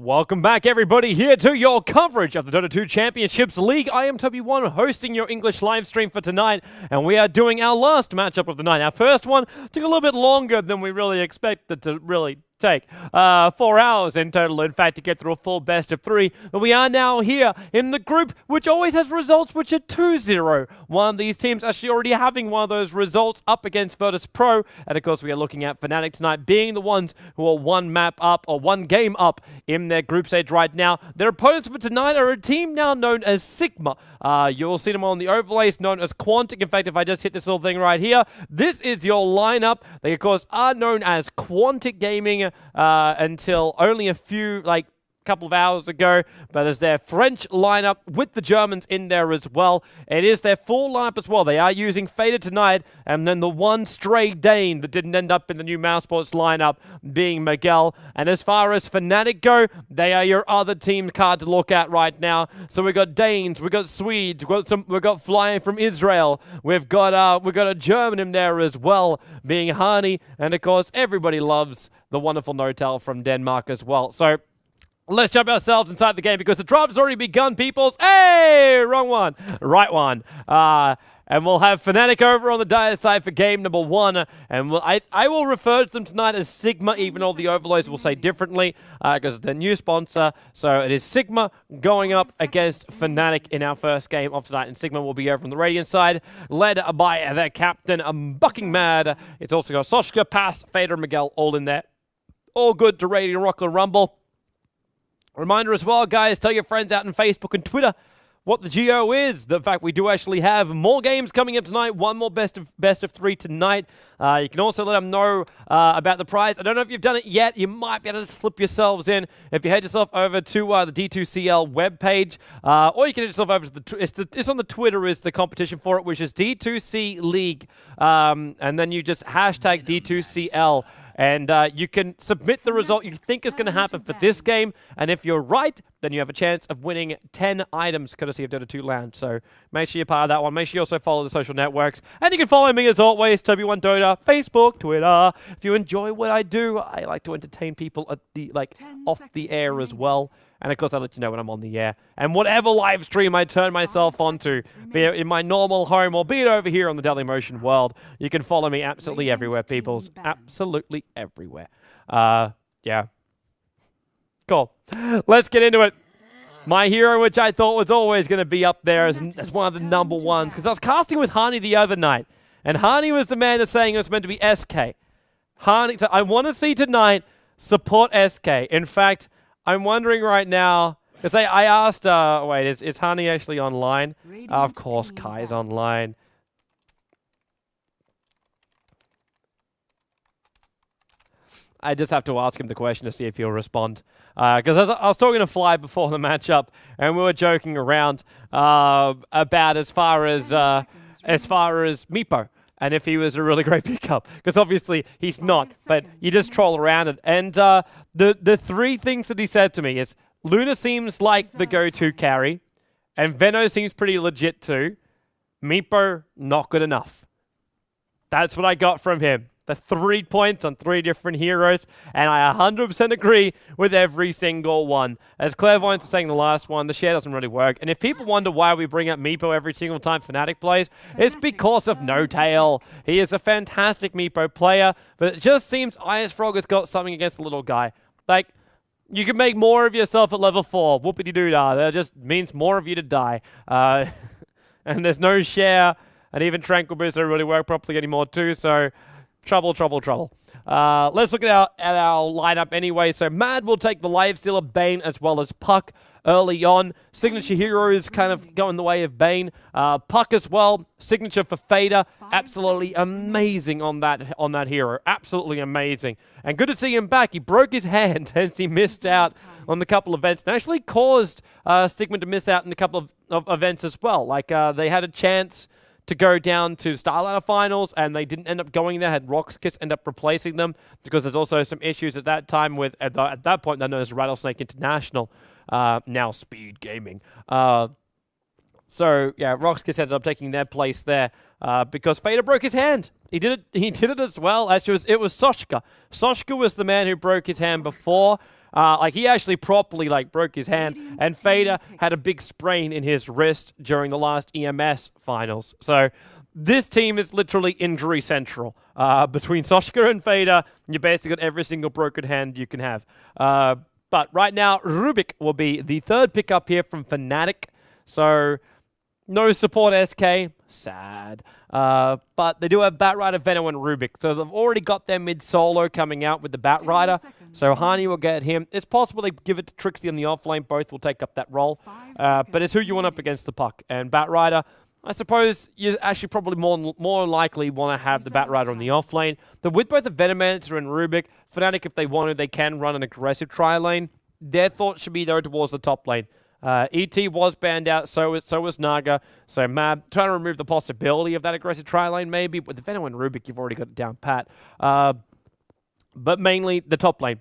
Welcome back, everybody, here to your coverage of the Dota 2 Championships League. I am TobiWan, hosting your English live stream for tonight, and we are doing our last matchup of the night. Our first one took a little bit longer than we really expected to really take. 4 hours in total, in fact, to get through a full best of 3. But we are now here in the group, which always has results which are 2-0. One of these teams actually already having one of those results up against Virtus Pro. And of course, we are looking at Fnatic tonight being the ones who are one map up or one game up in their group stage right now. Their opponents for tonight are a team now known as Sigma. You'll see them on the overlays known as Quantic. In fact, if I just hit this little thing right here, this is your lineup. They, of course, are known as Quantic Gaming until only a few, couple of hours ago, but as their French lineup with the Germans in there as well. It is their full lineup as well. They are using Fader tonight, and then the one stray Dane that didn't end up in the new Mousesports lineup being Miguel. And as far as Fnatic go, they are your other team card to look at right now. So we've got Danes, we've got Swedes, we've got flying from Israel, we've got a German in there as well, being Hani, and of course everybody loves the wonderful Notel from Denmark as well. So let's jump ourselves inside the game because the draft has already begun, peoples. Hey, wrong one. Right one. And we'll have Fnatic over on the Dire side for game number 1. And I will refer to them tonight as Sigma, even though the overlays will say differently because it's their new sponsor. So it is Sigma going up against Fnatic in our first game of tonight. And Sigma will be over on the Radiant side, led by their captain, Bucking Mad. It's also got Soshka, Pass, Fader, and Miguel all in there. All good to Radiant Rock and Rumble. Reminder as well, guys, tell your friends out on Facebook and Twitter what the GO is. The fact we do actually have more games coming up tonight, one more best of 3 tonight. You can also let them know about the prize. I don't know if you've done it yet. You might be able to slip yourselves in. If you head yourself over to the D2CL webpage, or you can head yourself over to it's on the Twitter is the competition for it, which is D2C League. And then you just hashtag D2CL. And you can submit the result you think is going to happen for this game. And if you're right, then you have a chance of winning 10 items courtesy of Dota 2 Land. So make sure you're part of that one. Make sure you also follow the social networks. And you can follow me as always, TobiWan Dota, Facebook, Twitter. If you enjoy what I do, I like to entertain people at the off the air as well. And of course, I'll let you know when I'm on the air. And whatever live stream I turn myself onto, be it in my normal home or be it over here on the Dailymotion world, you can follow me absolutely everywhere, peoples. Absolutely everywhere. Yeah. Cool. Let's get into it. My hero, which I thought was always going to be up there as one of the number ones, because I was casting with Hani the other night. And Hani was the man that's saying it was meant to be SK. Hani said, I want to see tonight support SK. In fact, I'm wondering right now, because I asked, wait, is Hani actually online? Of course, Kai's online. I just have to ask him the question to see if he'll respond. Because I was talking to Fly before the matchup, and we were joking around about as far as Meepo. And if he was a really great pickup, because obviously he's not, but you just troll around it. And the 3 things that he said to me is, Luna seems like the go-to carry, and Veno seems pretty legit too. Meepo, not good enough. That's what I got from him. The 3 points on 3 different heroes, and I 100% agree with every single one. As Clairvoyance was saying the last one, the share doesn't really work. And if people wonder why we bring up Meepo every single time Fnatic plays, it's because of No-Tail. He is a fantastic Meepo player, but it just seems Ice Frog has got something against the little guy. Like, you can make more of yourself at level 4. Whoopity-doo-dah. That just means more of you to die. And there's no share, and even Tranquil Boost don't really work properly anymore too, so trouble, trouble, trouble. Let's look at our lineup anyway. So Mad will take the Lifestealer, Bane, as well as Puck early on. Signature hero is kind of going the way of Bane. Puck as well. Signature for Fader. Absolutely amazing on that hero. Absolutely amazing. And good to see him back. He broke his hand, hence he missed out on the couple of events. And actually caused Stigma to miss out in a couple of events as well. Like, they had a chance to go down to Starlighter Finals, and they didn't end up going there. Had Rockskiss end up replacing them because there's also some issues at that time with, at that point, they're known as Rattlesnake International, now Speed Gaming. So yeah, Rockskiss ended up taking their place there because Fader broke his hand. He did it as well. Actually, it was Soshka. Soshka was the man who broke his hand before. Like, he actually properly, like, broke his hand. And Fader had a big sprain in his wrist during the last EMS finals. So this team is literally injury central. Between Soshka and Fader, you basically got every single broken hand you can have. But right now, Rubik will be the third pickup here from Fnatic. So no support SK. Sad. But they do have Batrider, Venom, and Rubik. So they've already got their mid-solo coming out with the Batrider. So Hani will get him. It's possible they give it to Trixie on the offlane. Both will take up that role. But it's who you want up against the puck. And Batrider, I suppose you actually probably more likely want to have the Batrider on the offlane. But with both the Venomancer and Rubik, Fnatic, if they wanted, they can run an aggressive tri-lane. Their thoughts should be, though, towards the top lane. ET was banned out, so was Naga. So Mab, trying to remove the possibility of that aggressive tri-lane, maybe. With the Venom and Rubik, you've already got it down pat. But mainly the top lane.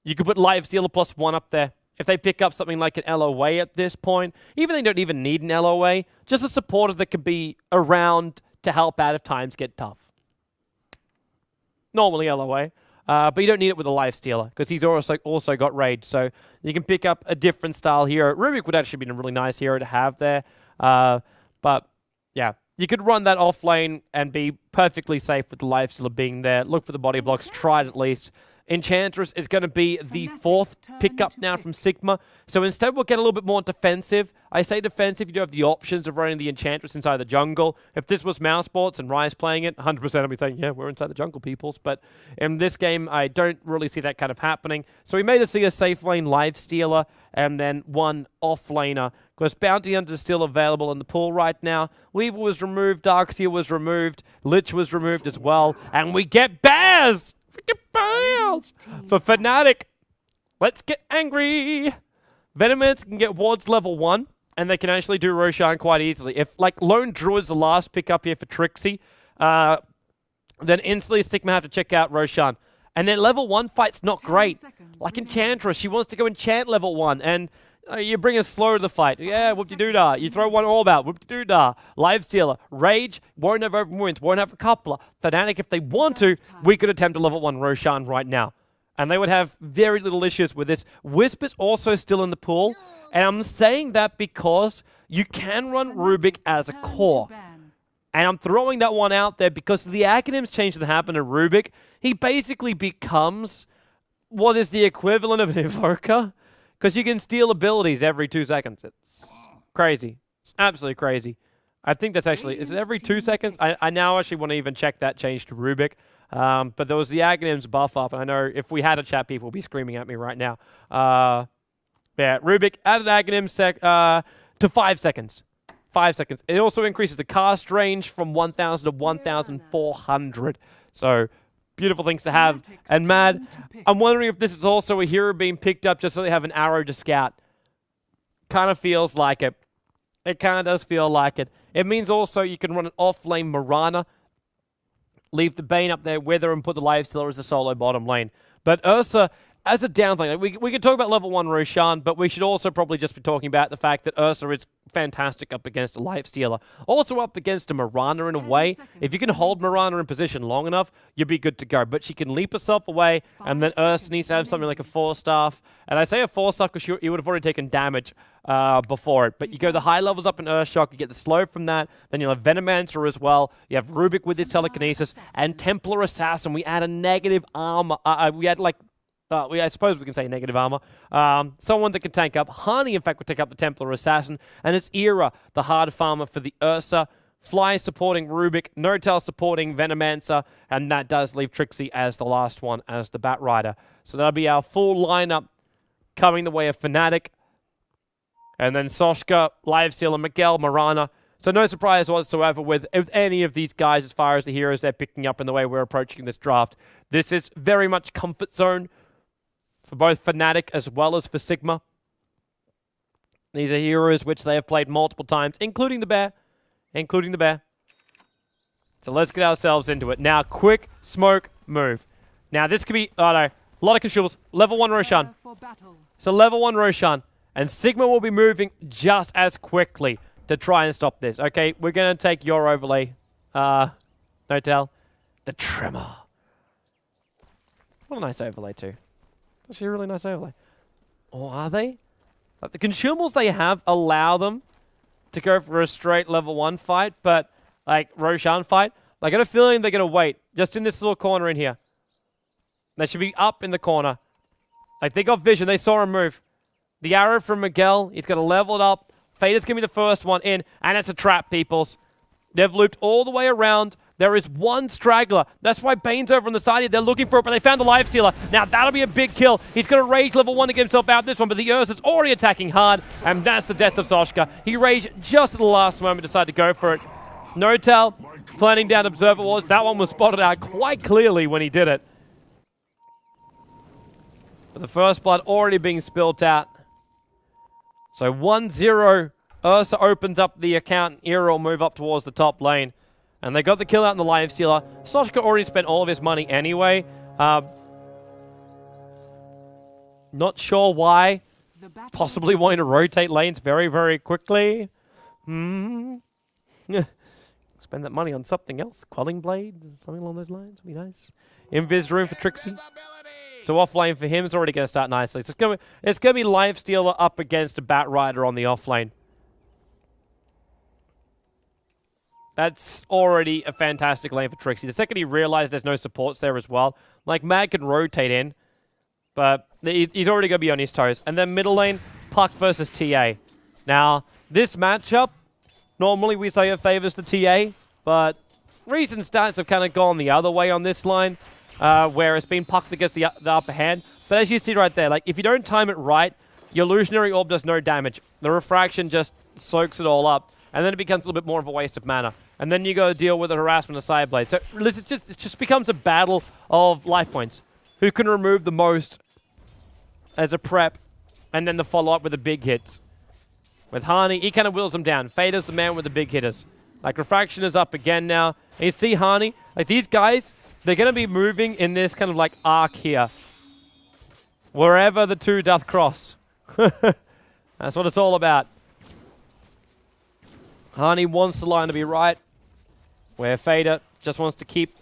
You could put Life Stealer +1 up there. If they pick up something like an LOA at this point, even they don't even need an LOA, just a supporter that could be around to help out if times get tough. Normally LOA. But you don't need it with a Life Stealer, because he's also got Rage, so you can pick up a different style hero. Rubik would actually be a really nice hero to have there. But, yeah, you could run that off lane and be perfectly safe with the Life Stealer being there. Look for the body blocks, try it at least. Enchantress is going to be the fourth pickup now from Sigma. So instead we'll get a little bit more defensive. I say defensive, you do have the options of running the Enchantress inside the jungle. If this was Mouse Sports and Rise playing it, 100% I'd be saying, yeah, we're inside the jungle, peoples. But in this game, I don't really see that kind of happening. So we made us see a safe lane Life Stealer and then one off-laner. Because Bounty Hunter is still available in the pool right now. Weaver was removed, Darkseer was removed, Lich was removed as well. And we get Baz! Freaking Baz! For Fnatic, let's get angry! Venomancer can get wards level 1, and they can actually do Roshan quite easily. If, like, Lone Druid's the last pick up here for Trixie, then instantly Sigma have to check out Roshan. And then level 1 fight's not great. Like Enchantress, she wants to go enchant level 1, and you bring a slow to the fight. Yeah, whoop-de-doo-dah. You throw one orb out. Whoop-de-doo-dah. Life Stealer. Rage. Won't have open wounds. Won't have a coupler. Fnatic, if they want to, we could attempt a level 1 Roshan right now. And they would have very little issues with this. Wisp is also still in the pool. And I'm saying that because you can run Rubik as a core. And I'm throwing that one out there because the acronyms change that happen to Rubik. He basically becomes what is the equivalent of an Evoker. Because you can steal abilities every 2 seconds. It's crazy. It's absolutely crazy. I think that's actually... Is it every 2 seconds? I now actually want to even check that change to Rubik. But there was the Aghanims buff up. And I know if we had a chat, people would be screaming at me right now. Yeah, Rubik added Aghanim to 5 seconds. 5 seconds. It also increases the cast range from 1,000 to 1,400. So... beautiful things to have. And Mad, I'm wondering if this is also a hero being picked up just so they have an arrow to scout. Kind of feels like it. It kind of does feel like it. It means also you can run an off-lane Mirana, leave the Bane up there, Wither, and put the Life Stealer as a solo bottom lane. But Ursa, as a down thing, we can talk about level 1 Roshan, but we should also probably just be talking about the fact that Ursa is fantastic up against a Life Stealer. Also up against a Mirana in a way. If you can hold Mirana in position long enough, you'll be good to go. But she can leap herself away, and then Ursa needs to have something like a 4-staff. And I say a 4-staff because you would have already taken damage before it. But you go the high levels up in Earthshock, you get the slow from that, then you'll have Venomancer as well. You have Rubik with his telekinesis, and Templar Assassin. We add a negative armor. We add like... I suppose we can say negative armor. Someone that can tank up. Hani, in fact, would take up the Templar Assassin. And it's Era, the hard farmer for the Ursa. Fly supporting Rubik. No-Tail supporting Venomancer. And that does leave Trixie as the last one, as the Batrider. So that'll be our full lineup coming the way of Fnatic. And then Soshka, Life Stealer, Miguel, Mirana. So no surprise whatsoever with any of these guys as far as the heroes they're picking up in the way we're approaching this draft. This is very much comfort zone for both Fnatic as well as for Sigma. These are heroes which they have played multiple times, including the Bear. So let's get ourselves into it. Now, quick smoke move. Now, this could be, oh no, a lot of consumables. Level 1 Roshan. So level 1 Roshan. And Sigma will be moving just as quickly to try and stop this. Okay, we're going to take your overlay. No-Tail. The Tremor. What a nice overlay too. actually a really nice overlay. Or are they? Like, the consumables they have allow them to go for a straight level 1 fight, but like Roshan fight, I got a feeling they're going to wait just in this little corner in here. They should be up in the corner. Like, they got vision. They saw him move. The arrow from Miguel, he's got to level it up. Fader's going to be the first one in, and it's a trap, peoples. They've looped all the way around. There is one straggler. That's why Bane's over on the side here. They're looking for it, but they found the life stealer. Now, that'll be a big kill. He's going to rage level 1 to get himself out this one, but the Ursa's already attacking hard, and that's the death of Soshka. He raged just at the last moment, decided to go for it. Notal planning down Observer Wards. That one was spotted out quite clearly when he did it. But the first blood already being spilt out. So 1-0. Ursa opens up the account. Era will move up towards the top lane. And they got the kill out in the life stealer. Soshka already spent all of his money anyway. Not sure why. Possibly wanting to rotate lanes very, very quickly. Spend that money on something else. Quelling Blade, something along those lines would be nice. Invis room for Trixie. So off lane for him is already going to start nicely. So it's going to be life stealer up against a Bat Rider on the off lane. That's already a fantastic lane for Trixie. The second he realized there's no supports there as well, like Mad can rotate in, but he's already going to be on his toes. And then middle lane, Puck versus TA. Now, this matchup, normally we say it favors the TA, but recent stats have kind of gone the other way on this line, where it's been Puck that gets the upper hand. But as you see right there, like if you don't time it right, your illusionary orb does no damage. The refraction just soaks it all up. And then it becomes a little bit more of a waste of mana. And then you go deal with the harassment of Sideblade. So it just becomes a battle of life points. Who can remove the most as a prep, and then the follow-up with the big hits. With Hani, he kind of wheels them down. Fader's the man with the big hitters. Like, Refraction is up again now. And you see Hani, like these guys, they're going to be moving in this kind of like arc here. Wherever the two doth cross. That's what it's all about. Hani wants the line to be right, where Fader just wants to keep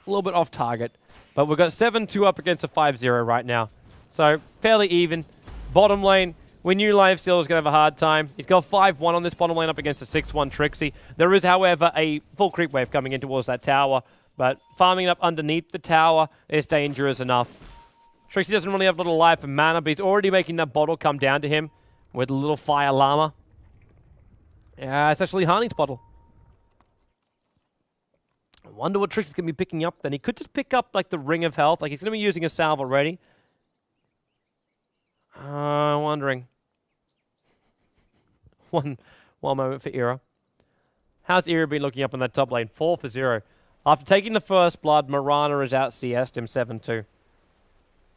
a little bit off target. But we've got 7-2 up against a 5-0 right now. So, fairly even. Bottom lane, we knew Lifesteal was going to have a hard time. He's got 5-1 on this bottom lane up against a 6-1 Trixie. There is, however, a full creep wave coming in towards that tower. But farming it up underneath the tower is dangerous enough. Trixie doesn't really have a lot of life and mana, but he's already making that bottle come down to him with a little Fire Llama. Yeah, it's actually Hani's bottle. I wonder what Trixie's going to be picking up then. He could just pick up like the Ring of Health. Like he's going to be using a salve already. Wondering. One moment for Era. How's Era been looking up on that top lane? 4-0. After taking the first blood, Mirana is out CS'd him 7-2.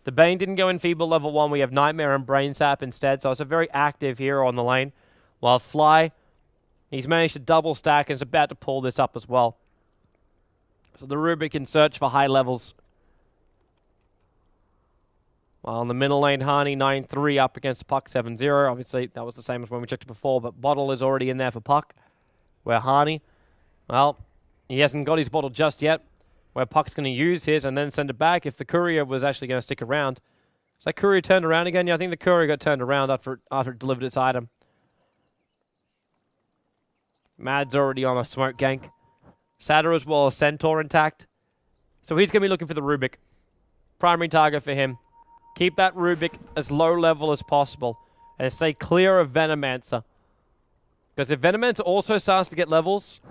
The Bane didn't go in Feeble level 1. We have Nightmare and Brain Sap instead. So it's a very active hero on the lane. While Fly, he's managed to double stack and is about to pull this up as well. So the Rubik can search for high levels. While in the middle lane, Hani 9-3 up against Puck 7-0. Obviously, that was the same as when we checked it before, but Bottle is already in there for Puck. Where Hani, well, he hasn't got his bottle just yet. Where Puck's going to use his and then send it back if the Courier was actually going to stick around. Is that Courier turned around again? Yeah, I think the Courier got turned around after it delivered its item. Mad's already on a smoke gank. Satyr as well as Centaur intact. So he's going to be looking for the Rubik. Primary target for him. Keep that Rubik as low level as possible. And stay clear of Venomancer. Because if Venomancer also starts to get levels,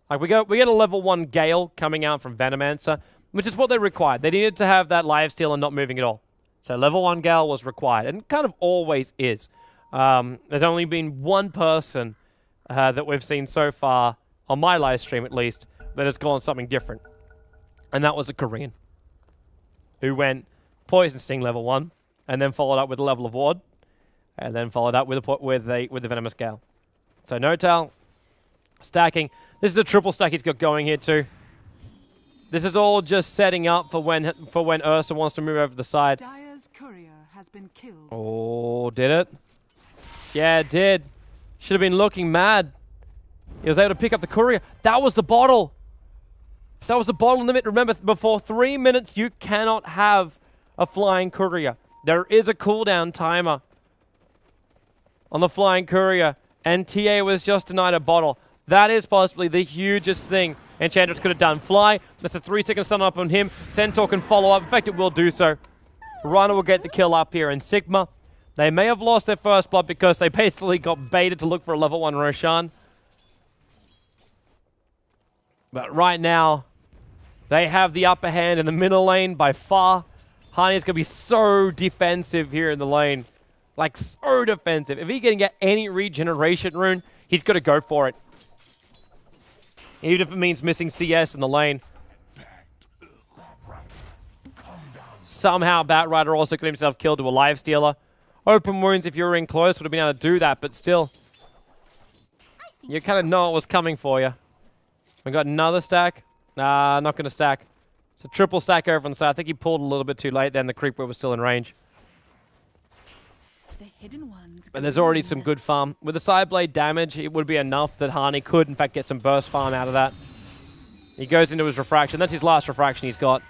like we get a level 1 Gale coming out from Venomancer, which is what they required. They needed to have that lifesteal and not moving at all. So level 1 Gale was required. And kind of always is. There's only been one person that we've seen so far, on my live stream at least, that has gone something different. And that was a Korean. Who went Poison Sting level 1, and then followed up with a level of Ward, and then followed up with the Venomous Gale. So Notal, stacking. This is a triple stack he's got going here too. This is all just setting up for when Ursa wants to move over the side. Dire's courier has been killed. Oh, did it? Yeah, it did. Should have been looking mad. He was able to pick up the courier. That was the bottle. That was the bottle limit. Remember, before 3 minutes, you cannot have a flying courier. There is a cooldown timer on the flying courier, and TA was just denied a bottle. That is possibly the hugest thing Enchantress could have done. Fly, that's a 3-second stun up on him. Centaur can follow up. In fact, it will do so. Rhino will get the kill up here, and Sigma, they may have lost their first blood because they basically got baited to look for a level 1 Roshan. But right now, they have the upper hand in the middle lane by far. Hani is going to be so defensive here in the lane. Like, so defensive. If he can get any regeneration rune, he's got to go for it. Even if it means missing CS in the lane. Somehow Batrider also got himself killed to a life stealer. Open wounds, if you were in close, would have been able to do that, but still. You kind of know it was coming for you. We got another stack. Nah, not going to stack. It's a triple stack over on the side. I think he pulled a little bit too late then. The creep was still in range. The hidden ones. But there's already some good farm. With the side blade damage, it would be enough that Hani could, in fact, get some burst farm out of that. He goes into his refraction. That's his last refraction he's got.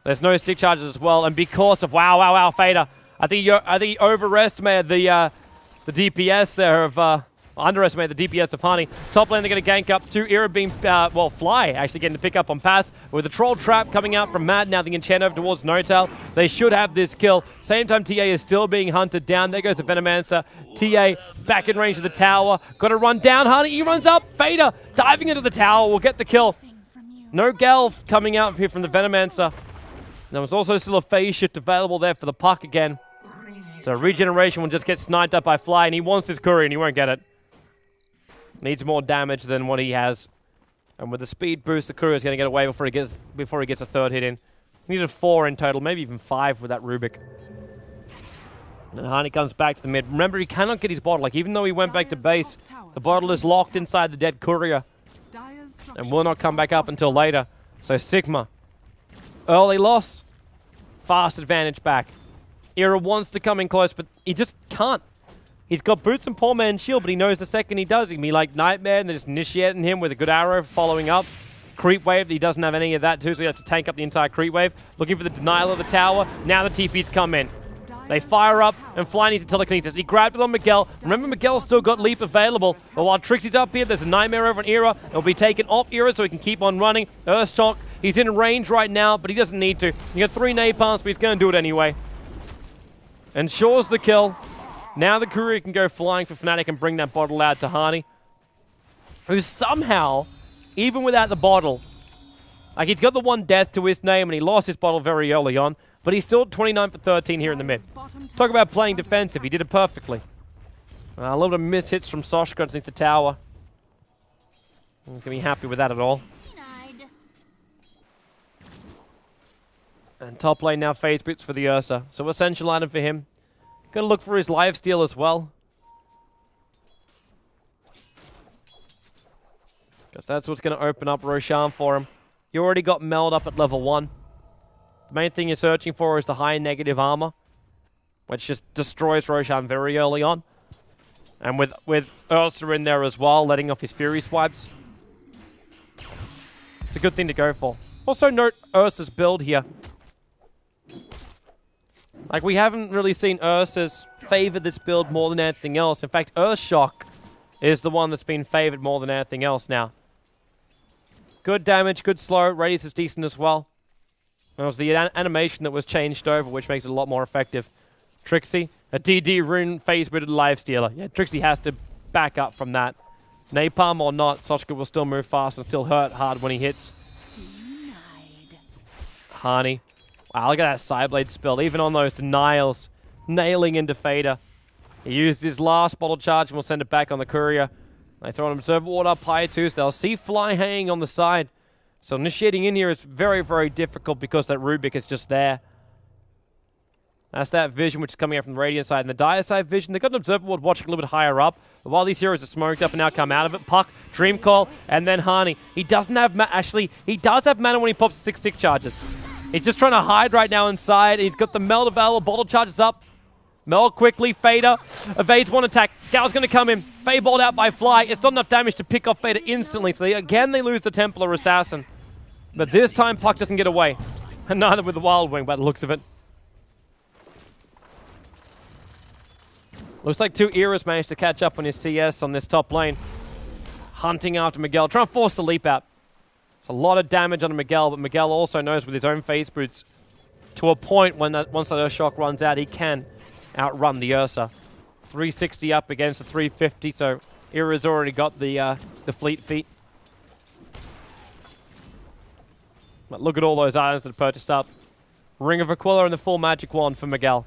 There's no stick charges as well. And because of wow, Fader. I think he overestimated the DPS there of... underestimated the DPS of Hani. Top lane, they're going to gank up to Era being, Fly actually getting to pick up on pass. With the Troll Trap coming out from Matt, now the enchant over towards Notal. They should have this kill. Same time, TA is still being hunted down. There goes the Venomancer. TA back in range of the tower. Got to run down. Hani, he runs up. Fader diving into the tower will get the kill. No Gelf coming out here from the Venomancer. There was also still a phase shift available there for the puck again. So regeneration will just get sniped up by Fly, and he wants this courier, and he won't get it. Needs more damage than what he has. And with the speed boost, the courier is going to get away before he gets a third hit in. He needed 4 in total, maybe even 5 with that Rubik. And Hani comes back to the mid. Remember, he cannot get his bottle. Like, even though he went back to base, the bottle is locked inside the dead courier and will not come back up until later. So Sigma, early loss, fast advantage back. Era wants to come in close, but he just can't. He's got boots and poor man's shield, but he knows the second he does, he can be like Nightmare, and they're just initiating him with a good arrow following up. Creep wave, he doesn't have any of that too, so you have to tank up the entire creep wave. Looking for the denial of the tower. Now the TPs come in. They fire up, and Fly needs to telekinesis. He grabbed it on Miguel. Remember, Miguel's still got Leap available, but while Trixie's up here, there's a Nightmare over on Era. It'll be taken off Era so he can keep on running. Earthshock, he's in range right now, but he doesn't need to. He got 3 napalms, but he's going to do it anyway. Ensures the kill. Now the courier can go flying for Fnatic and bring that bottle out to Hani, who somehow, even without the bottle, like he's got the 1 death to his name and he lost his bottle very early on, but he's still 29 for 13 here in the mid. Talk about playing defensive, he did it perfectly. A little bit of mishits from Soshka underneath the tower. He's going to be happy with that at all. And top lane now phase boots for the Ursa. So essential item for him. Gonna look for his lifesteal as well. Because that's what's gonna open up Roshan for him. You already got Meld up at level 1. The main thing you're searching for is the high negative armor, which just destroys Roshan very early on. And with Ursa in there as well, letting off his Fury swipes. It's a good thing to go for. Also note Ursa's build here. Like, we haven't really seen Ursa's favor this build more than anything else. In fact, Earthshock is the one that's been favored more than anything else now. Good damage, good slow. Radius is decent as well. It was the animation that was changed over, which makes it a lot more effective. Trixie, a DD rune phase booted lifestealer. Yeah, Trixie has to back up from that. Napalm or not, Soshka will still move fast and still hurt hard when he hits. Hani. Wow, look at that Sideblade spill. Even on those denials, nailing into Fader. He used his last bottle charge and will send it back on the courier. They throw an Observer Ward up high too, so they'll see Fly hanging on the side. So initiating in here is very, very difficult because that Rubik is just there. That's that vision which is coming out from the Radiant side. And the Dire side vision, they've got an Observer Ward watching a little bit higher up. But while these heroes are smoked up and now come out of it, Puck, Dream Call, and then Hani. He doesn't have actually, he does have mana when he pops 6 stick charges. He's just trying to hide right now inside. He's got the Meld available. Bottle charges up. Meld quickly. Fader evades 1 attack. Dow's going to come in. Faye balled out by Fly. It's not enough damage to pick off Fader instantly. So they lose the Templar Assassin. But this time, Puck doesn't get away. And neither with the Wild Wing by the looks of it. Looks like 2 Eras managed to catch up on his CS on this top lane. Hunting after Miguel, trying to force the leap out. It's a lot of damage on Miguel, but Miguel also knows with his own phase boots, to a point when once that Earth Shock runs out, he can outrun the Ursa. 360 up against the 350, so Era's already got the fleet feet. But look at all those items that are purchased up. Ring of Aquila and the full magic wand for Miguel.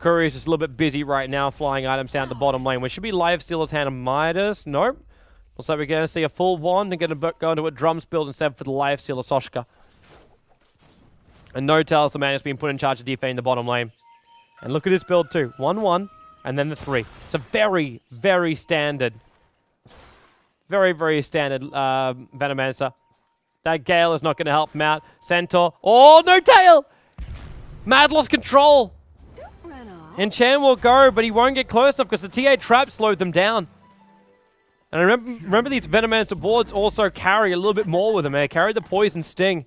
Courier's just a little bit busy right now, flying items down the bottom lane. We should be Lifestealer's Hand of Midas. Nope. Looks like we're going to see a full wand and going to go into a drums build instead for the Lifestealer Soshka. And No Tail's the man who's been put in charge of defending the bottom lane. And look at his build too. 1-1 and then the 3. It's a very, very standard. Very, very standard Venomancer. That Gale is not going to help him out. Centaur. Oh, No Tail! Mad lost control. Enchant will go, but he won't get close enough because the TA trap slowed them down. And remember these Venomancer boards also carry a little bit more with them. They carry the Poison Sting.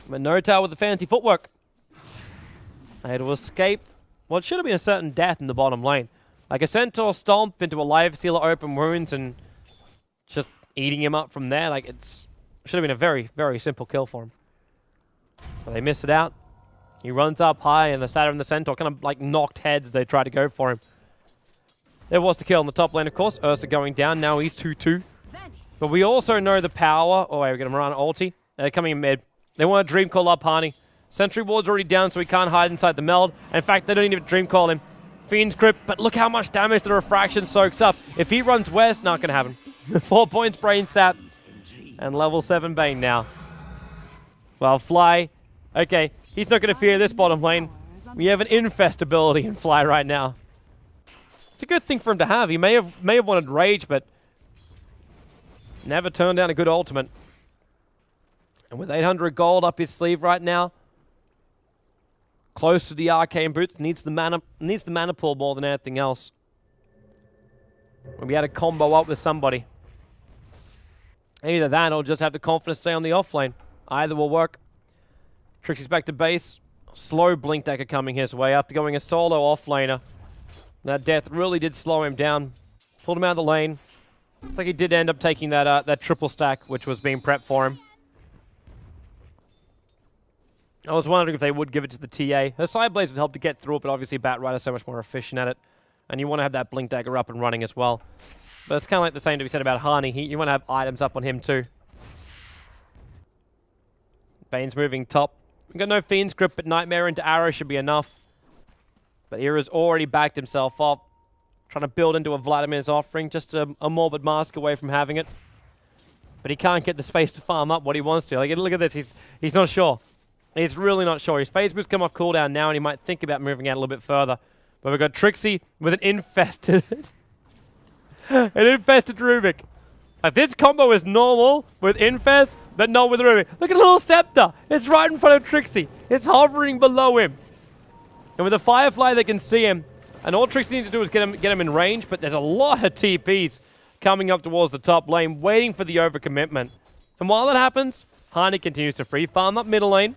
But No Tail with the fancy footwork. Able to escape what should have been a certain death in the bottom lane. Like a Centaur stomp into a Lifestealer open wounds and just eating him up from there. Like should have been a very, very simple kill for him. But they missed it out. He runs up high, and the Satyr and the Centaur kind of like knocked heads. They tried to go for him. There was the kill on the top lane, of course. Ursa going down. Now he's 2-2. But we also know the power. Oh, wait, we're going to run ulti. They're coming in mid. They want a Dream Call up Hani. Sentry ward's already down, so he can't hide inside the meld. In fact, they don't even Dream Call him. Fiend's Grip, but look how much damage the Refraction soaks up. If he runs west, not going to happen. 4 points Brain Sap. And level 7 Bane now. Well, Fly. Okay. He's not going to fear this bottom lane. We have an infest ability in Fly right now. It's a good thing for him to have. He may have wanted Rage, but never turned down a good ultimate. And with 800 gold up his sleeve right now, close to the Arcane Boots, needs the mana pool more than anything else. When we had a combo up with somebody. Either that or just have the confidence to stay on the off lane. Either will work. Trixie's back to base. Slow Blink Dagger coming his way after going a solo offlaner. That death really did slow him down. Pulled him out of the lane. Looks like he did end up taking that triple stack, which was being prepped for him. I was wondering if they would give it to the TA. Her side blades would help to get through it, but obviously Batrider's so much more efficient at it. And you want to have that Blink Dagger up and running as well. But it's kind of like the same to be said about Hani. You want to have items up on him too. Bane's moving top. We've got no Fiend's Grip, but Nightmare into Arrow should be enough. But Era's already backed himself up. Trying to build into a Vladimir's offering. Just a Morbid Mask away from having it. But he can't get the space to farm up what he wants to. Like, look at this. He's not sure. He's really not sure. His phase boost come off cooldown now, and he might think about moving out a little bit further. But we've got Trixie with an infested... an infested Rubik. Like, this combo is normal with Infest, but not with Rubik. Look at the little scepter. It's right in front of Trixie. It's hovering below him. And with a Firefly, they can see him. And all Trixie needs to do is get him in range, but there's a lot of TPs coming up towards the top lane, waiting for the overcommitment. And while that happens, Hani continues to free farm up middle lane.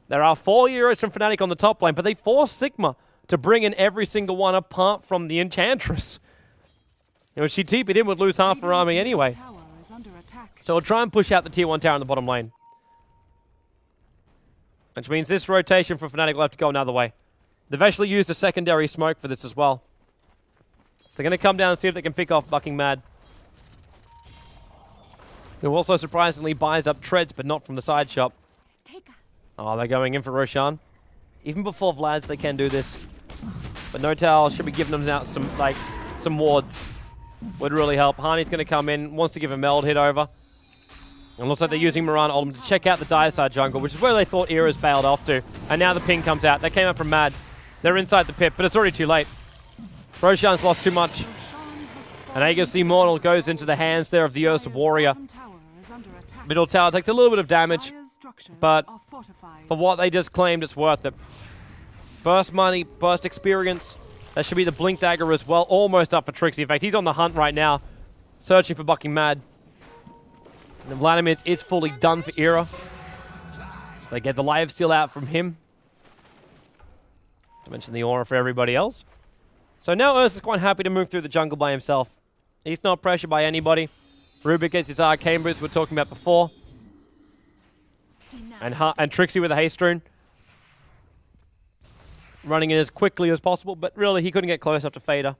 There are 4 heroes from Fnatic on the top lane, but they force Sigma to bring in every single one apart from the Enchantress. You know, if she TP'd in, would lose half her army anyway. So we'll try and push out the tier 1 tower in the bottom lane. Which means this rotation for Fnatic will have to go another way. They've actually used a secondary smoke for this as well. So they're going to come down and see if they can pick off Bucking Mad. Who also surprisingly buys up treads, but not from the side shop. Oh, they're going in for Roshan. Even before Vlad's, they can do this. But No Tail should be giving them out some wards. Would really help. Hani's going to come in, wants to give a meld hit over. And looks like they're using Mirana Ultim to check out the Diaside jungle, which is where they thought Era's bailed off to. And now the ping comes out. They came up from Mad. They're inside the pit, but it's already too late. Roshan's lost too much. And Aegis Immortal goes into the hands there of the Ursa Warrior. Middle tower takes a little bit of damage, but for what they just claimed, it's worth it. Burst money, burst experience. That should be the Blink Dagger as well. Almost up for Trixie. In fact, he's on the hunt right now, searching for Bucking Mad. And Vladimir's is fully done for Era. So they get the Lifesteal out from him. to mention the aura for everybody else. So now Ursa's quite happy to move through the jungle by himself. He's not pressured by anybody. Rubik gets his arcane boots we were talking about before. And Trixie with a haste rune. Running in as quickly as possible, but really he couldn't get close up to Fader.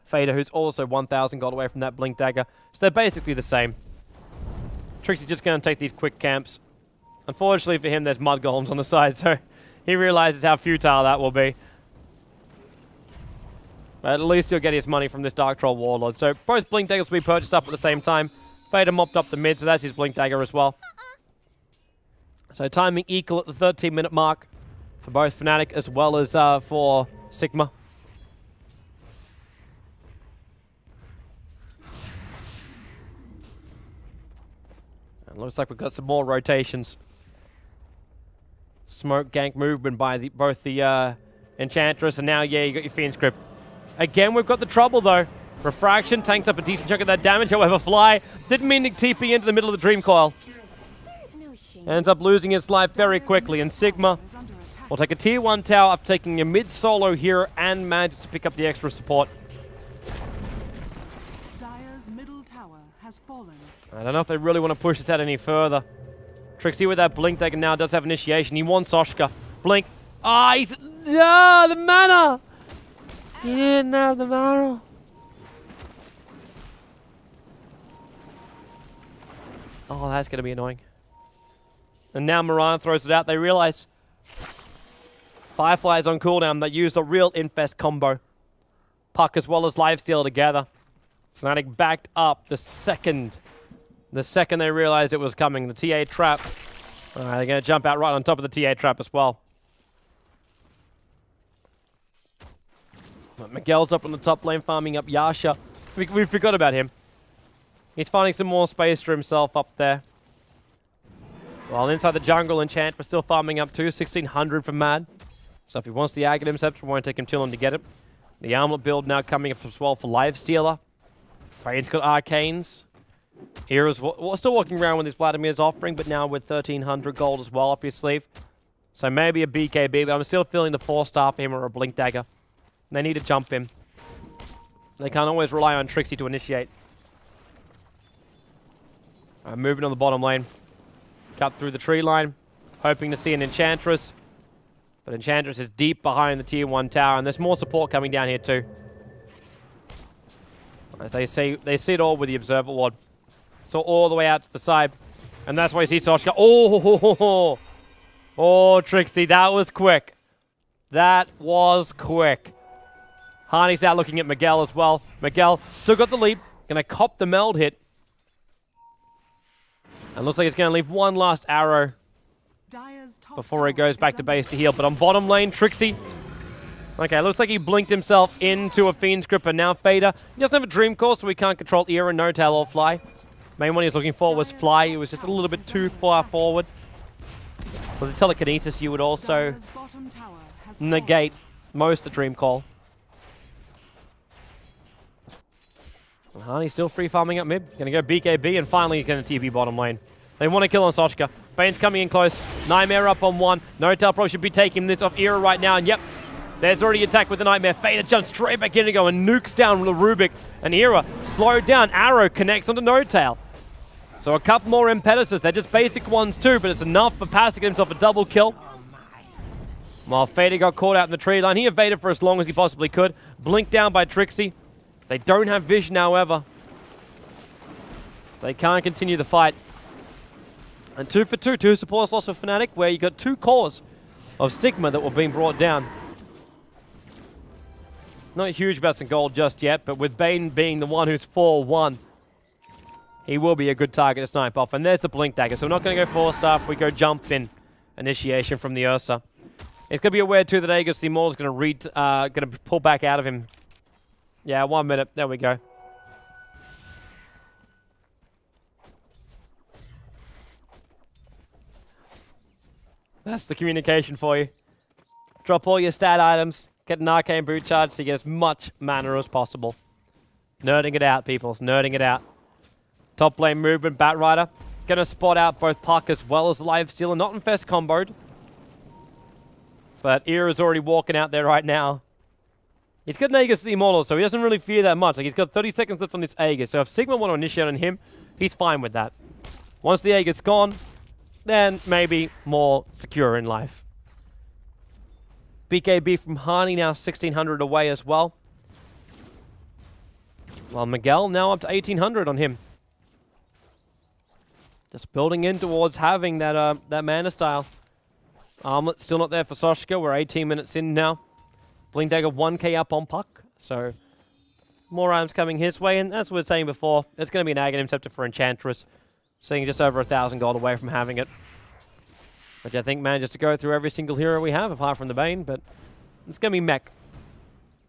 Fader, who's also 1,000 gold away from that Blink Dagger. So they're basically the same. Trixie's just going to take these quick camps. Unfortunately for him, there's mud golems on the side, so he realizes how futile that will be. But at least he'll get his money from this Dark Troll Warlord. So both Blink Daggers will be purchased up at the same time. Fader mopped up the mid, so that's his Blink Dagger as well. So timing equal at the 13-minute mark for both Fnatic as well as for Sigma. And looks like we've got some more rotations. Smoke gank movement by both the Enchantress, and now, yeah, you got your Fiend Script. Again, we've got the trouble, though. Refraction tanks up a decent chunk of that damage. However, Fly didn't mean to TP into the middle of the Dream Coil. Ends up losing its life very quickly, and Sigma will take a tier 1 tower after taking a mid-solo here and manages to pick up the extra support. Dire's middle tower has fallen. I don't know if they really want to push this out any further. Trixie with that Blink Dagger now does have initiation. He wants Soshka. Blink. Ah, he's... Ah, the mana! He didn't have the mana. Oh, that's going to be annoying. And now Mirana throws it out. They realize Firefly is on cooldown. They use a real Infest combo. Puck as well as Lifesteal together. Fnatic backed up the second they realized it was coming. The TA trap. They're going to jump out right on top of the TA trap as well. But Miguel's up on the top lane farming up Yasha. We forgot about him. He's finding some more space for himself up there. While inside the jungle, Enchantress still farming up too. 1,600 for Mad. So if he wants the Aghanim Scepter, it won't take him too long to get it. The Armlet build now coming up as well for Lifestealer. Bane's got Arcanes. Era's still walking around with his Vladimir's offering, but now with 1,300 gold as well up his sleeve. So maybe a BKB, but I'm still feeling the 4-star for him or a Blink Dagger. They need to jump him. They can't always rely on Trixie to initiate. Moving on the bottom lane. Cut through the tree line. Hoping to see an Enchantress. But Enchantress is deep behind the tier 1 tower, and there's more support coming down here too. As they see it all with the Observer Ward. So all the way out to the side. And that's why you see Soshka. Oh, Trixie, that was quick. That was quick. Harney's out looking at Miguel as well. Miguel still got the lead. Gonna cop the meld hit. And looks like he's gonna leave one last arrow before he goes back to base to heal. But on bottom lane, Trixie. Okay, looks like he blinked himself into a Fiend's Grip, and now Fader. He doesn't have a Dream Core, so he can't control Era, No Tail, or Fly. Main one he was looking for was Fly. It was just a little bit too far forward. With the Telekinesis, you would also negate most of the Dream Call. He's still free farming up mid. Gonna go BKB, and finally he's gonna TP bottom lane. They want to kill on Soshka. Bane's coming in close. Nightmare up on one. No Tail probably should be taking this off Era right now, and yep. There's already attack with the Nightmare. Fader jumps straight back in to go and nukes down the Rubik. And Era slowed down. Arrow connects onto No Tail. So a couple more impetuses. They're just basic ones too, but it's enough for Pass to get himself a double kill. While Fader got caught out in the tree line, he evaded for as long as he possibly could. Blinked down by Trixie. They don't have vision, however. So they can't continue the fight. And 2 for 2. 2 supports lost for Fnatic, where you got 2 cores of Sigma that were being brought down. Not huge about some gold just yet, but with Bane being the one who's 4-1, he will be a good target to snipe off. And there's the Blink Dagger. So we're not going to go 4-star if we go jump in initiation from the Ursa. It's going to be aware too that Aegis the Immortal is going to pull back out of him. Yeah, 1 minute. There we go. That's the communication for you. Drop all your stat items. Get an Arcane Boot charge so you get as much mana as possible. Nerding it out, people. Nerding it out. Top lane movement, Batrider. Gonna spot out both Puck as well as Lifestealer. Not Infest comboed. But Era's already walking out there right now. He's got an Aegis Immortal, so he doesn't really fear that much. Like, he's got 30 seconds left on this Aegis, so if Sigma want to initiate on him, he's fine with that. Once the Aegis gone, then maybe more secure in life. BKB from Hani now 1,600 away as well. While Miguel now up to 1,800 on him. Just building in towards having that mana style. Armlet still not there for Soshka. We're 18 minutes in now. Blink Dagger 1k up on Puck. So more items coming his way. And as we were saying before, it's going to be an Aghanim Scepter for Enchantress. Seeing just over 1,000 gold away from having it. Which I think manages to go through every single hero we have, apart from the Bane. But it's going to be mech.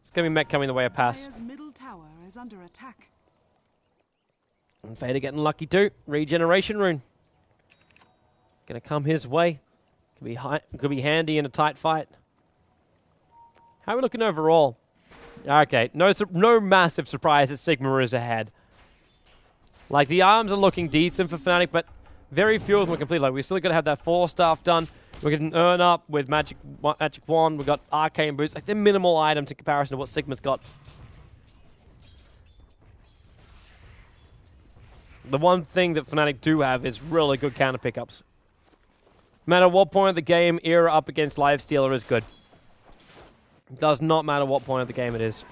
It's going to be mech coming the way of Pass. Dire's middle tower is under attack. And Vader getting lucky too. Regeneration rune. Going to come his way. Could be handy in a tight fight. How are we looking overall? Okay, no massive surprise that Sigma is ahead. Like, the arms are looking decent for Fnatic, but very few of them are complete. Like, we still got to have that 4 staff done. We're getting Earn Up with Magic Wand. We've got Arcane Boots. Like, they're minimal items in comparison to what Sigma's got. The one thing that Fnatic do have is really good counter pickups. No matter what point of the game, Era up against Lifestealer is good. It does not matter what point of the game it is.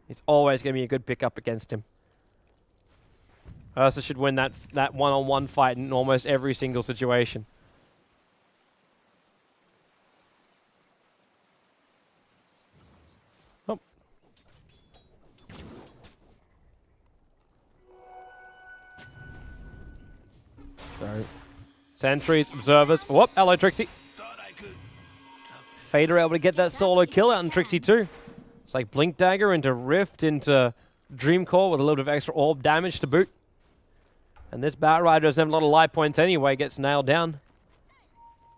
It's always going to be a good pickup against him. Ursa should win that one-on-one fight in almost every single situation. Oh. So, sentries, observers. Whoop, hello Trixie. Fader able to get that solo kill out on Trixie too. It's like Blink Dagger into Rift into Dream Core with a little bit of extra orb damage to boot. And this Batrider doesn't have a lot of life points anyway, gets nailed down.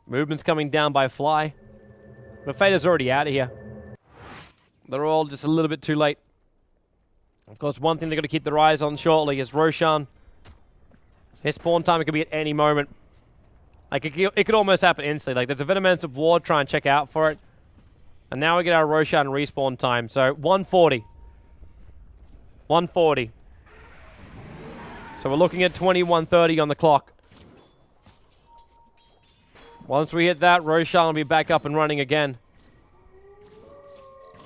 Movement's coming down by Fly. But Fader's already out of here. They're all just a little bit too late. Of course, one thing they've got to keep their eyes on shortly is Roshan. His spawn time could be at any moment. Like, it could almost happen instantly. Like, there's a Venomancer ward, try and check out for it. And now we get our Roshan respawn time. So, 140. 140. So we're looking at 21:30 on the clock. Once we hit that, Roshan will be back up and running again.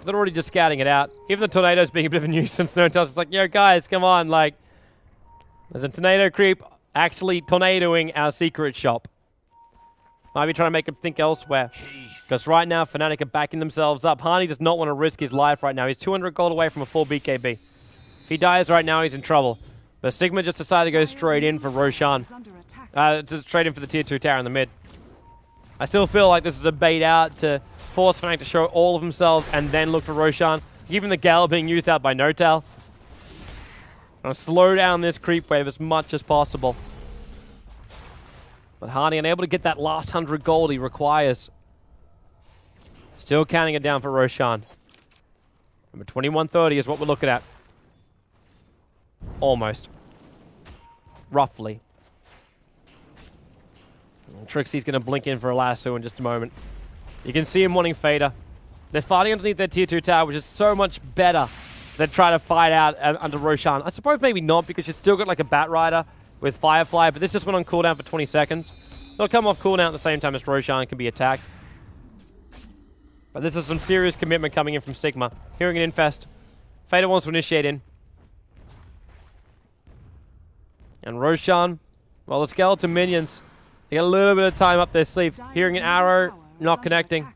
They're already just scouting it out. Even the tornado's being a bit of a nuisance. No tells it's like, yo guys, come on, like, there's a tornado creep actually tornadoing our secret shop. Might be trying to make him think elsewhere. Because right now, Fnatic are backing themselves up. Hani does not want to risk his life right now. He's 200 gold away from a full BKB. If he dies right now, he's in trouble. But Sigma just decided to go straight in for Roshan. Straight in for the tier 2 tower in the mid. I still feel like this is a bait out to force Fnatic to show all of themselves and then look for Roshan. Even the Gale being used out by Notal. Gonna slow down this creep wave as much as possible. But Hani unable to get that last 100 gold he requires. Still counting it down for Roshan. Number 21:30 is what we're looking at. Almost. Roughly. And Trixie's going to blink in for a lasso in just a moment. You can see him wanting Fader. They're fighting underneath their tier 2 tower, which is so much better than trying to fight out under Roshan. I suppose maybe not, because you've still got like a Batrider with Firefly, but this just went on cooldown for 20 seconds. It'll come off cooldown at the same time as Roshan can be attacked. But this is some serious commitment coming in from Sigma. Hearing an infest. Fader wants to initiate in. And Roshan, well, the skeleton minions, they got a little bit of time up their sleeve. Hearing an arrow, not connecting.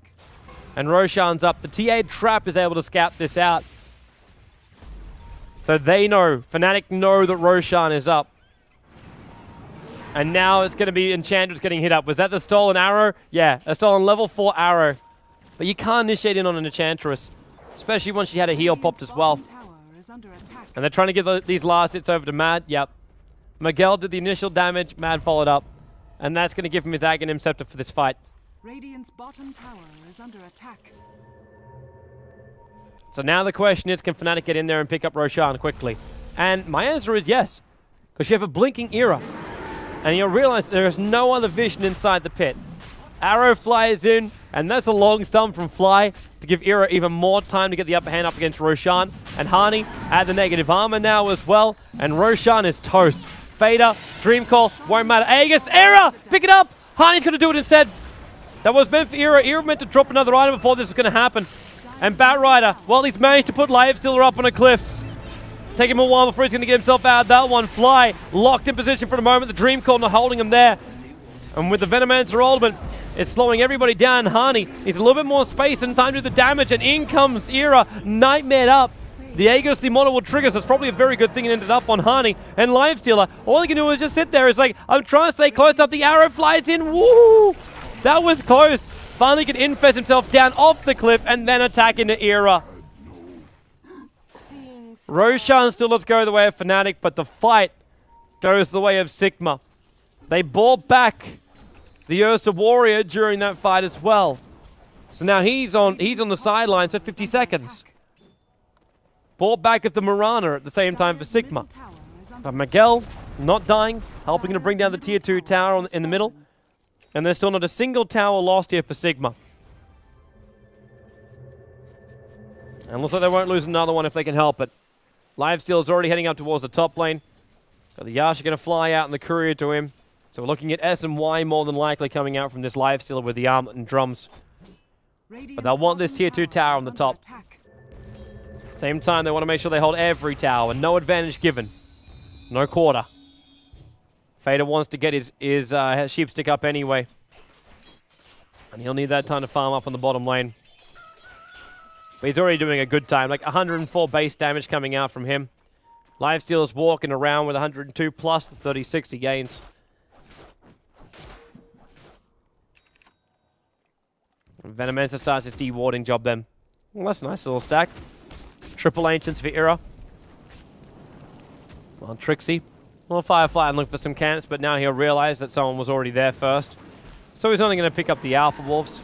And Roshan's up. The TA trap is able to scout this out. So they know, Fnatic know that Roshan is up. And now it's going to be Enchantress getting hit up. Was that the stolen arrow? Yeah, a stolen level 4 arrow. But you can't initiate in on an Enchantress, especially once she had a heal popped as well. And they're trying to give these last hits over to Mad. Yep. Miguel did the initial damage, Mad followed up. And that's going to give him his Aghanim Scepter for this fight. Radiant's bottom tower is under attack. So now the question is, can Fnatic get in there and pick up Roshan quickly? And my answer is yes, because you have a blinking Era. And you'll realize there is no other vision inside the pit. Arrow flies in, and that's a long stun from Fly to give Era even more time to get the upper hand up against Roshan. And Hani add the negative armor now as well, and Roshan is toast. Fader, Dream Call, won't matter. Aegis, Era, pick it up! Hani's gonna do it instead. That was meant for Era. Era meant to drop another item before this was gonna happen. And Batrider, well, he's managed to put Lifestealer up on a cliff. Take him a while before he's going to get himself out of that one. Fly locked in position for the moment. The Dream Call not holding him there. And with the Venomancer ultimate, it's slowing everybody down. Hani needs a little bit more space and time to do the damage. And in comes Era, nightmared up. The Aegis, the model will trigger, so it's probably a very good thing it ended up on Hani. And Lifestealer, all he can do is just sit there. It's like, I'm trying to stay close up. The arrow flies in. Woo! That was close. Finally can infest himself down off the cliff and then attack into Era. Roshan still lets go the way of Fnatic, but the fight goes the way of Sigma. They bought back the Ursa Warrior during that fight as well. So now he's on the sidelines for 50 seconds. Bought back of the Mirana at the same time for Sigma. But Miguel not dying, helping to bring down the tier 2 tower in the middle. And there's still not a single tower lost here for Sigma. And looks like they won't lose another one if they can help it. Lifesteal is already heading up towards the top lane. Got the Yasha going to fly out and the courier to him. So we're looking at S and Y more than likely coming out from this Lifestealer with the armlet and drums. But they'll want this tier 2 tower on the top. Same time, they want to make sure they hold every tower. No advantage given. No quarter. Fader wants to get his sheepstick up anyway. And he'll need that time to farm up on the bottom lane. But he's already doing a good time. Like 104 base damage coming out from him. Lifesteal's walking around with 102 plus the 36 he gains. Venomancer starts his dewarding job then. Well, that's a nice little stack. Triple Ancients for Era. Well, Trixie. Well, Firefly and look for some camps, but now he'll realize that someone was already there first. So he's only going to pick up the Alpha Wolves.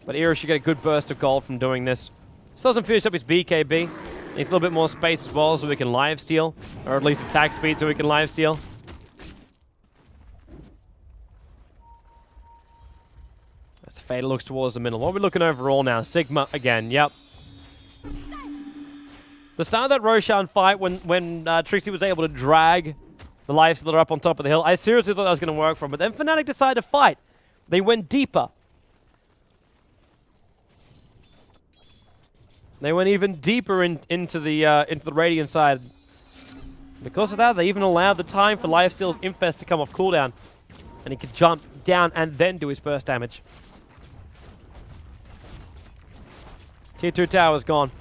But Era should get a good burst of gold from doing this. Still doesn't finish up his BKB. Needs a little bit more space as well so we can lifesteal. Or at least attack speed so we can lifesteal. As Fader looks towards the middle. What are we looking overall now? Sigma again, yep. The start of that Roshan fight when Trixie was able to drag the Lifestealer up on top of the hill, I seriously thought that was going to work for him. But then Fnatic decided to fight. They went deeper. They went even deeper into the Radiant side. Because of that, they even allowed the time for Lifesteal's Infest to come off cooldown. And he could jump down and then do his burst damage. Tier 2 tower is gone.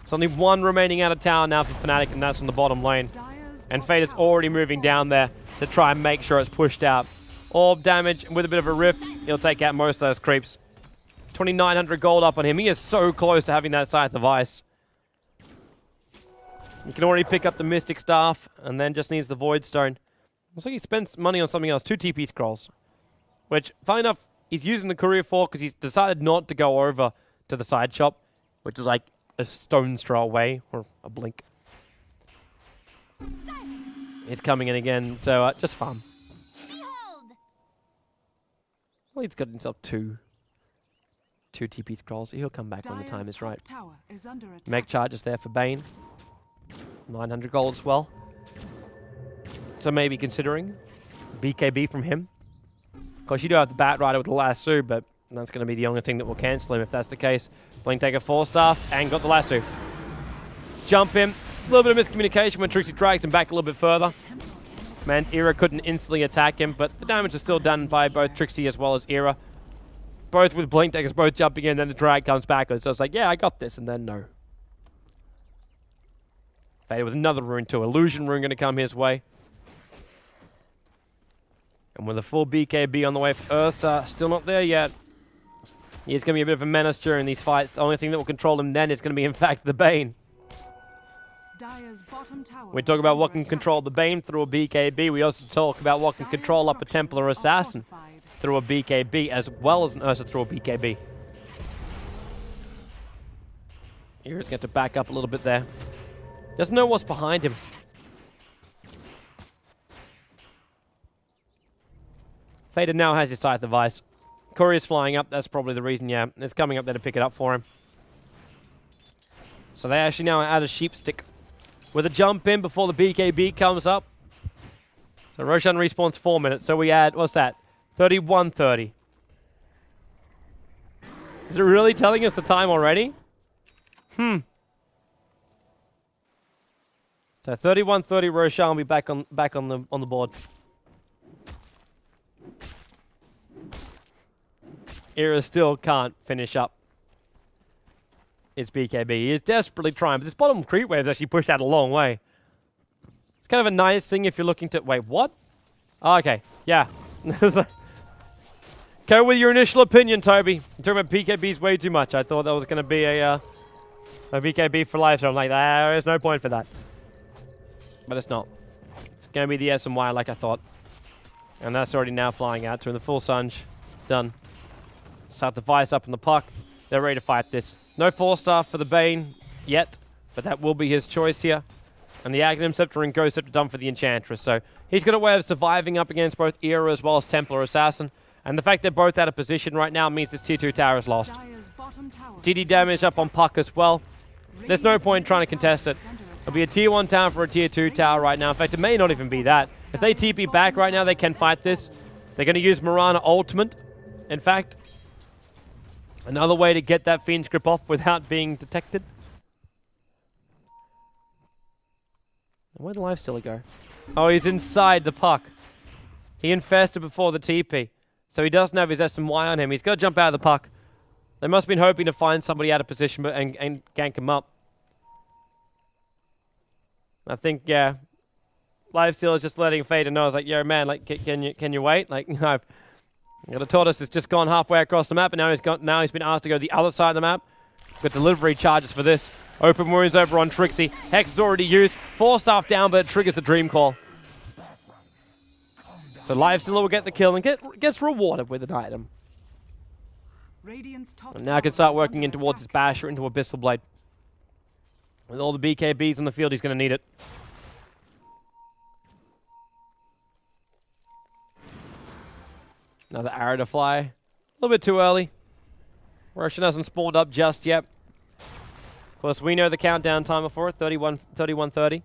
There's only one remaining out of tower now for Fnatic, and that's on the bottom lane. And Fate is already moving down there to try and make sure it's pushed out. Orb damage with a bit of a rift. He'll take out most of those creeps. 2,900 gold up on him. He is so close to having that Scythe of Ice. He can already pick up the Mystic Staff and then just needs the Void Stone. Looks like he spends money on something else. 2 TP Scrolls. Which, funny enough, he's using the courier for because he's decided not to go over to the side shop, which is like a stone's throw away, or a blink. He's coming in again, so just farm. Well, he's got himself two TP Scrolls. He'll come back when the time is right. Meg charges there for Bane. 900 gold as well. So maybe considering BKB from him. Of course, you do have the Batrider with the lasso, but that's going to be the only thing that will cancel him if that's the case. Blink take a 4-staff and got the lasso. Jump him. A little bit of miscommunication when Trixie drags him back a little bit further. Man, Era couldn't instantly attack him, but the damage is still done by both Trixie as well as Era. Both with Blink takers, both jumping in, then the drag comes backwards. So it's like, yeah, I got this, and then no. Fader with another rune too. Illusion rune going to come his way. And with a full BKB on the way for Ursa, still not there yet. He's going to be a bit of a menace during these fights. The only thing that will control him then is going to be, in fact, the Bane. We talk about what can control the Bane through a BKB. We also talk about what can control up a Templar Assassin through a BKB, as well as an Ursa through a BKB. Era's going to back up a little bit there. Doesn't know what's behind him. Fader now has his Scythe device. Courier's flying up. That's probably the reason, yeah. It's coming up there to pick it up for him. So they actually now add a sheep stick with a jump in before the BKB comes up. So Roshan respawns 4 minutes. So we add, what's that? 31:30. Is it really telling us the time already? So 31:30, Roshan will be back on the board. Era still can't finish up its BKB. He is desperately trying, but this bottom creep wave is actually pushed out a long way. It's kind of a nice thing if you're looking to... Wait, what? Oh, okay, yeah. Go with your initial opinion, Toby. You're talking about BKBs way too much. I thought that was going to be a BKB for life, so I'm like, there's no point for that. But it's not. It's going to be the SMY like I thought. And that's already now flying out to him. The full Sunge. Done. Start the Vice up in the puck. They're ready to fight this. No 4-star for the Bane yet, but that will be his choice here. And the Aghanim Scepter and Ghost Scepter done for the Enchantress. So he's got a way of surviving up against both Era as well as Templar Assassin. And the fact they're both out of position right now means this tier 2 tower is lost. DD damage up on puck as well. There's no point trying to contest it. It'll be a tier 1 tower for a tier 2 tower right now. In fact, it may not even be that. If they TP back right now, they can fight this. They're going to use Mirana Ultimate. In fact, another way to get that Fiend's Grip off without being detected. Where'd the Lifestealer go? Oh, he's inside the puck. He infested before the TP. So he doesn't have his SMY on him. He's got to jump out of the puck. They must have been hoping to find somebody out of position and gank him up. I think, yeah, Lifestealer is just letting Fader know. I was like, yo, man, like, can you wait? Like, I've got a Tortoise that's just gone halfway across the map, and now he's been asked to go to the other side of the map. Got delivery charges for this. Open wounds over on Trixie. Hex is already used. 4-staff down, but it triggers the Dream Call. So Lifestealer will get the kill and gets rewarded with an item. And now can start working in towards his Basher into Abyssal Blade. With all the BKBs on the field, he's going to need it. Another arrow to fly. A little bit too early. Roshan hasn't spawned up just yet. Of course, we know the countdown timer for it, 31:30. I think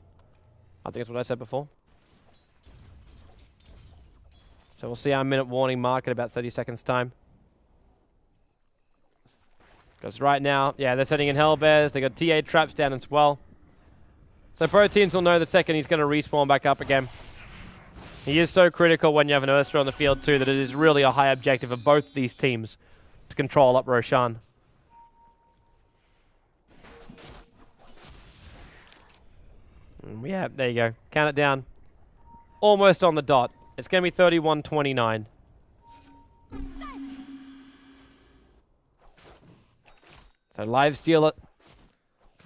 that's what I said before. So we'll see our minute warning mark at about 30 seconds time. Because right now, yeah, they're setting in Hellbears. They got TA traps down as well. So pro teams will know the second he's going to respawn back up again. He is so critical when you have an Ursula on the field too that it is really a high objective of both these teams to control up Roshan. Yeah, there you go. Count it down. Almost on the dot. It's going to be 31:29. So Lifestealer,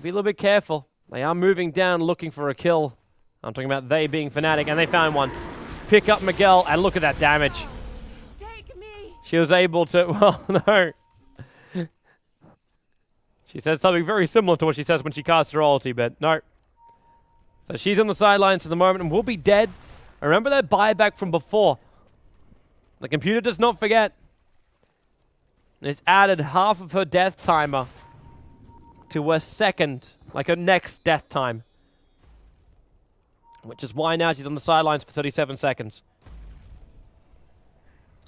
be a little bit careful. They are moving down looking for a kill. I'm talking about they being Fnatic, and they found one. Pick up Miguel, and look at that damage. Take me. She was able to, well, no. She said something very similar to what she says when she casts her ulti, but no. So she's on the sidelines for the moment and will be dead. Remember that buyback from before. The computer does not forget. It's added half of her death timer to her second, like her next death time. Which is why now she's on the sidelines for 37 seconds.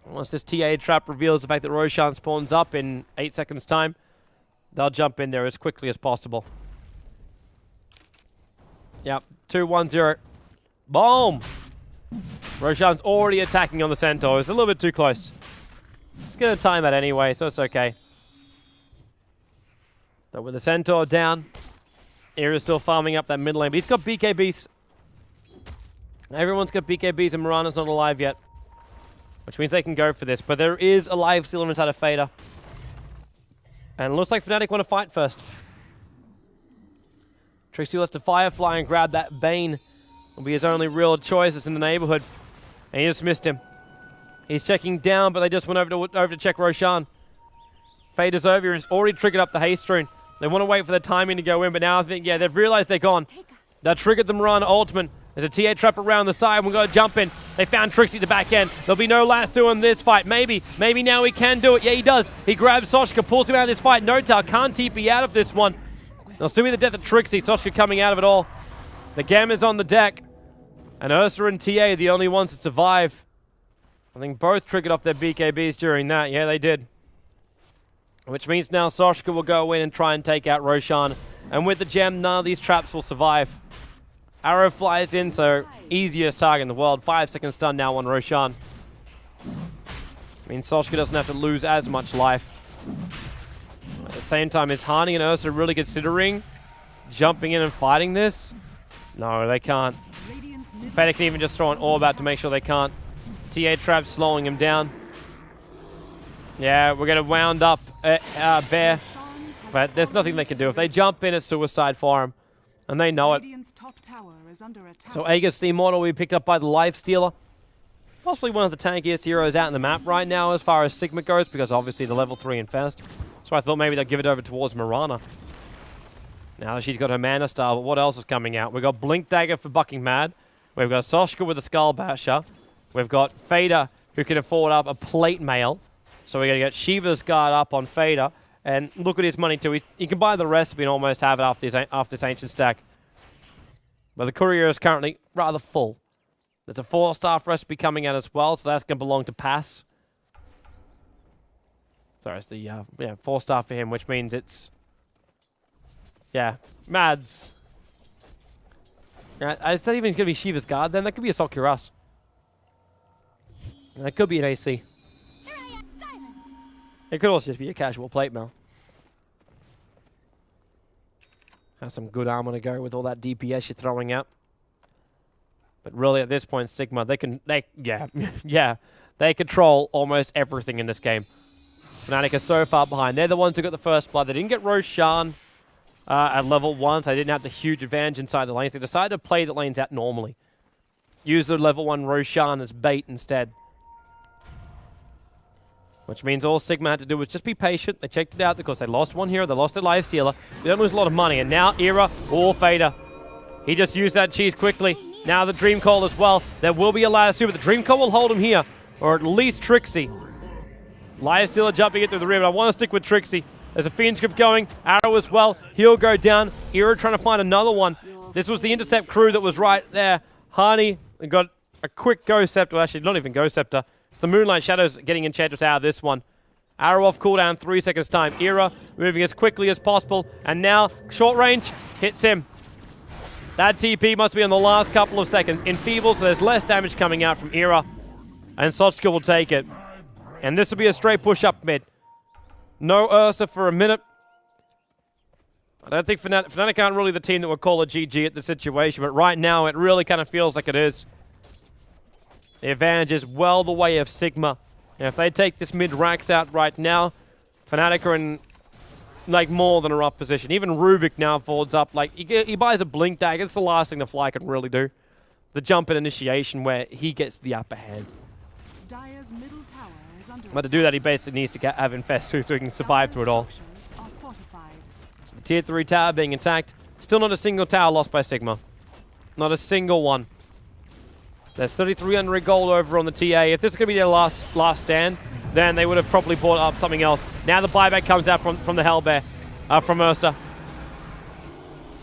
Once this TA trap reveals the fact that Roshan spawns up in 8 seconds time, they'll jump in there as quickly as possible. Yep, 2-1-0. Boom! Roshan's already attacking on the Centaur. It's a little bit too close. Just gonna time that anyway, so it's okay. But with the Centaur down, Era's still farming up that mid lane, but he's got BKBs. Everyone's got BKBs and Mirana's not alive yet. Which means they can go for this, but there is a Lifestealer inside of Fader. And it looks like Fnatic want to fight first. Trixie lets the Firefly and grab that Bane. Will be his only real choice. It's in the neighborhood. And he just missed him. He's checking down, but they just went over to check Roshan. Fader's over. He's already triggered up the haste rune. They want to wait for the timing to go in, but now I think, yeah, they've realized they're gone. They triggered the Mirana ultimate. There's a TA trap around the side. We've got to jump in. They found Trixie at the back end. There'll be no lasso in this fight. Maybe now he can do it. Yeah, he does. He grabs Soshka, pulls him out of this fight. No Tower can't TP out of this one. They'll still be the death of Trixie. Soshka coming out of it all. The Gamma's on the deck. And Ursa and TA are the only ones to survive. I think both triggered off their BKBs during that. Yeah, they did. Which means now Soshka will go in and try and take out Roshan. And with the gem, none of these traps will survive. Arrow flies in, so easiest target in the world. 5-second stun now on Roshan. Means Soshka doesn't have to lose as much life. At the same time, is Hani and Ursa really considering jumping in and fighting this? No, they can't. Fnatic can even just throw an orb out to make sure they can't. TA trap slowing him down. Yeah, we're going to wound up Bear. But there's nothing they can do. If they jump in, it's suicide for him. And they know it. So Aegis, the Immortal, will be picked up by the Lifestealer. Possibly one of the tankiest heroes out in the map right now as far as Sigma goes, because obviously the level 3 Infest. So I thought maybe they'd give it over towards Mirana. Now that she's got her Mana Star, but what else is coming out? We've got Blink Dagger for Bucking Mad. We've got Soshka with a Skull Basher. We've got Fader, who can afford up a Plate Mail. So we're going to get Shiva's Guard up on Fader. And look at his money too. He can buy the recipe and almost have it after this Ancient stack. But the courier is currently rather full. There's a 4-star recipe coming out as well, so that's going to belong to Pass. Sorry, it's the 4-star for him, which means it's Mads. Is that even going to be Shiva's Guard then? That could be a Sokuras. That could be an AC. It could also just be a casual plate mail. Has some good armor to go with all that DPS you're throwing out. But really at this point, Sigma, they control almost everything in this game. Fnatic are so far behind. They're the ones who got the first blood. They didn't get Roshan at level 1, so they didn't have the huge advantage inside the lanes. They decided to play the lanes out normally. Use the level 1 Roshan as bait instead. Which means all Sigma had to do was just be patient. They checked it out because they lost one hero. They lost their Lifestealer. They don't lose a lot of money. And now Era or Fader. He just used that cheese quickly. Now the Dream Call as well. There will be a lasso, but the Dream Call will hold him here. Or at least Trixie. Lifestealer jumping it through the rim. I want to stick with Trixie. There's a Fiend Script going. Arrow as well. He'll go down. Era trying to find another one. This was the Intercept crew that was right there. Hani got a quick Go Scepter. Well, actually, not even Go Scepter. It's the Moonlight Shadows getting Enchantress out of this one. Arrow off cooldown, 3 seconds time. Era moving as quickly as possible. And now, short range, hits him. That TP must be on the last couple of seconds. Enfeebled, so there's less damage coming out from Era. And Sochka will take it. And this will be a straight push up mid. No Ursa for a minute. I don't think Fnatic aren't really the team that would call a GG at the situation, but right now it really kind of feels like it is. The advantage is well the way of Sigma. And if they take this mid-Rax out right now, Fnatic are in like more than a rough position. Even Rubik now folds up. Like he buys a Blink Dagger. It's the last thing the Fly can really do. The jump and initiation where he gets the upper hand. But to do that, he basically needs to have Infest too, so he can survive through it all. So the tier 3 tower being attacked. Still not a single tower lost by Sigma. Not a single one. There's 3,300 gold over on the TA. If this is going to be their last stand, then they would have probably bought up something else. Now the buyback comes out from the Hellbear, from Ursa.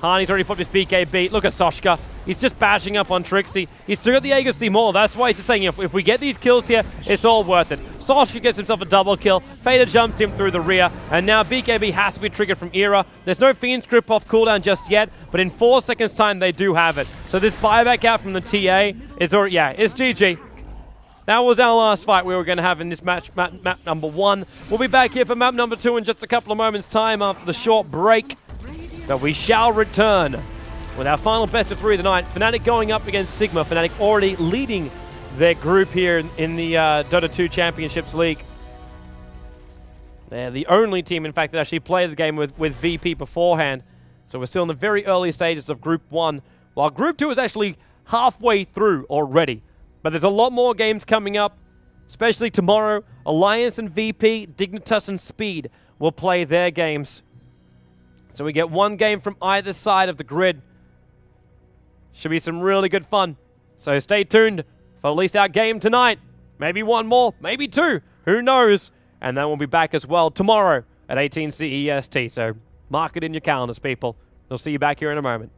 Hani's already put his BKB. Look at Soshka. He's just bashing up on Trixie. He's still got the Aegis more. That's why he's just saying, if we get these kills here, it's all worth it. Soshka gets himself a double kill. Fader jumped him through the rear. And now BKB has to be triggered from Era. There's no Fiend Script off cooldown just yet, but in 4 seconds time, they do have it. So this buyback out from the TA, it's GG. That was our last fight we were going to have in this match, map number 1. We'll be back here for map number 2 in just a couple of moments' time after the short break. But we shall return with our final best of 3 of the night. Fnatic going up against Sigma. Fnatic already leading their group here in the Dota 2 Championships League. They're the only team, in fact, that actually played the game with VP beforehand. So we're still in the very early stages of Group 1, while Group 2 is actually halfway through already. But there's a lot more games coming up, especially tomorrow. Alliance and VP, Dignitas and Speed will play their games. So we get one game from either side of the grid. Should be some really good fun. So stay tuned for at least our game tonight. Maybe one more, maybe two. Who knows? And then we'll be back as well tomorrow at 18 CEST. So mark it in your calendars, people. We'll see you back here in a moment.